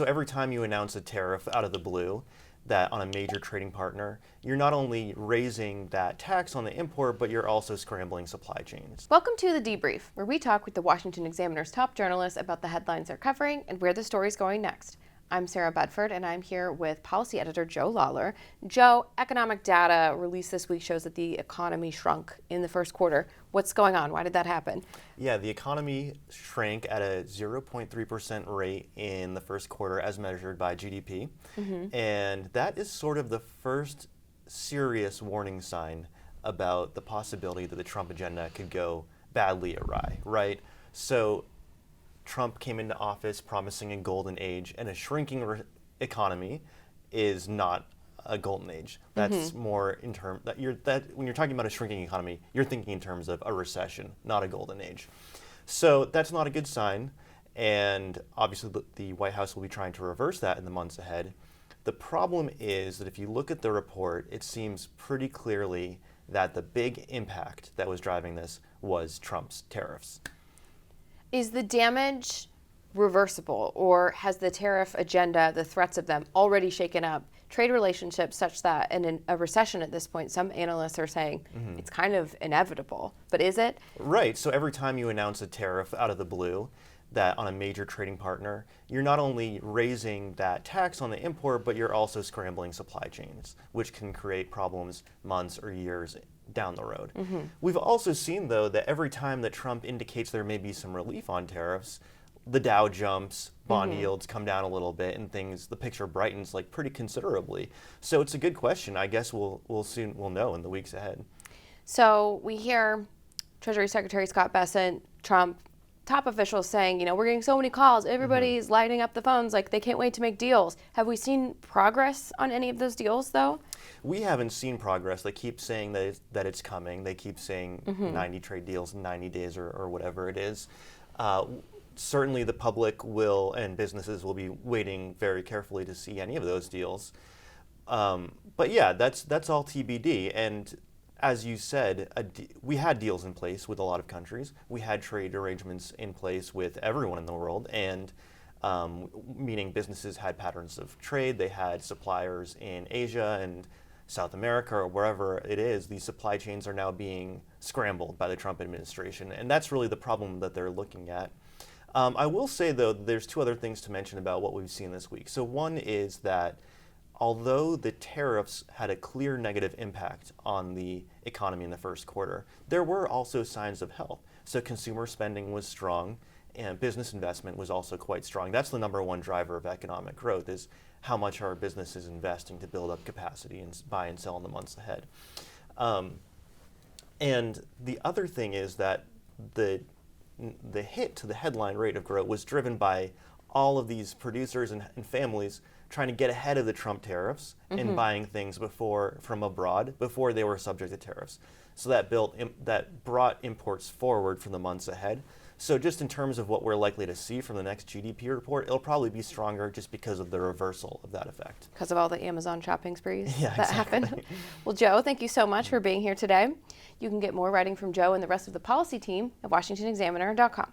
So every time you announce a tariff out of the blue that on a major trading partner, you're not only raising that tax on the import, but you're also scrambling supply chains. Welcome to The Debrief, where we talk with the Washington Examiner's top journalists about the headlines they're covering and where the story's going next. I'm Sarah Bedford, and I'm here with policy editor Joe Lawler. Joe, economic data released this week shows that the economy shrunk in the first quarter. What's going on? Why did that happen? Yeah, the economy shrank at a 0.3% rate in the first quarter as measured by GDP. And that is sort of the first serious warning sign about the possibility that the Trump agenda could go badly awry, right? So Trump came into office promising a golden age, and a shrinking economy is not a golden age. That's more in terms that when you're talking about a shrinking economy, you're thinking in terms of a recession, not a golden age. So that's not a good sign, and obviously the White House will be trying to reverse that in the months ahead. The problem is that if you look at the report, it seems pretty clearly that the big impact that was driving this was Trump's tariffs. Is the damage reversible, or has the tariff agenda, the threats of them, already shaken up trade relationships such that in a recession at this point, some analysts are saying it's kind of inevitable. But is it? Right. So every time you announce a tariff out of the blue that on a major trading partner, you're not only raising that tax on the import, but you're also scrambling supply chains, which can create problems months or years down the road. We've also seen, though, that every time that Trump indicates there may be some relief on tariffs, the Dow jumps, bond yields come down a little bit, and the picture brightens like pretty considerably. So it's a good question. I guess we'll know in the weeks ahead. So we hear Treasury Secretary Scott Bessent, Trump, top officials saying, we're getting so many calls, everybody's lighting up the phones like they can't wait to make deals. Have we seen progress on any of those deals, though? We haven't seen progress. They keep saying that it's coming. They keep saying 90 trade deals in 90 days or whatever it is. Certainly the public will and businesses will be waiting very carefully to see any of those deals. But yeah, that's all TBD. And as you said, we had deals in place with a lot of countries. We had trade arrangements in place with everyone in the world, and meaning businesses had patterns of trade. They had suppliers in Asia and South America or wherever it is. These supply chains are now being scrambled by the Trump administration, and that's really the problem that they're looking at. I will say, though, there's two other things to mention about what we've seen this week. So one is that although the tariffs had a clear negative impact on the economy in the first quarter, there were also signs of health. So consumer spending was strong, and business investment was also quite strong. That's the number one driver of economic growth, is how much our business is investing to build up capacity and buy and sell in the months ahead. And the other thing is that the hit to the headline rate of growth was driven by all of these producers and families trying to get ahead of the Trump tariffs and buying things from abroad before they were subject to tariffs. So that brought imports forward for the months ahead. So just in terms of what we're likely to see from the next GDP report, it'll probably be stronger just because of the reversal of that effect. Because of all the Amazon shopping sprees that happened. Well, Joe, thank you so much for being here today. You can get more writing from Joe and the rest of the policy team at washingtonexaminer.com.